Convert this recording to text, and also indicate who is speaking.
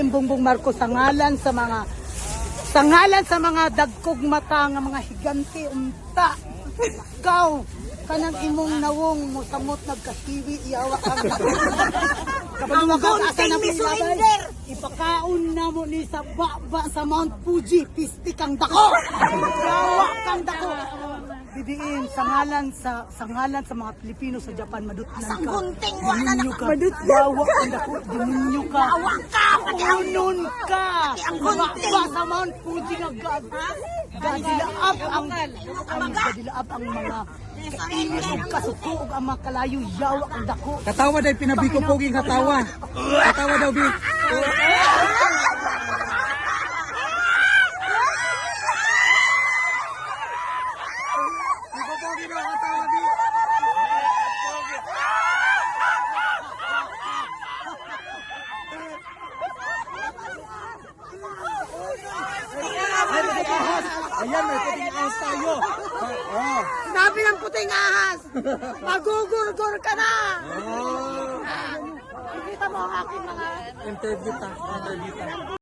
Speaker 1: Bongbong Marcos sa ngalan sa mga dagkog mata nga mga higante unta. Ikaw kanang imong nawong mo samot nagkasiwi iyawa kang ipakaon na mo ni sa baba sa Mount Fuji pisti kang dako. Iyawa kang dako. Didiin sa ngalan sa mga Pilipino sa Japan madutnan ka. Demonyo ka. Yawa kang dako. Demonyo ka. Unon ka. Baba sa Mount Fuji nga gadilaap ang mga kainit ug kasuko ug ang mga kalayo yawa ang dako.
Speaker 2: Katawa daw pinabiko poging katawa. Katawa daw bi. Ayan, may puting ahas tayo.
Speaker 1: Sinabi ng puting ahas, magugurgur ka na! Kita mo ang aking mga
Speaker 2: Interview ta.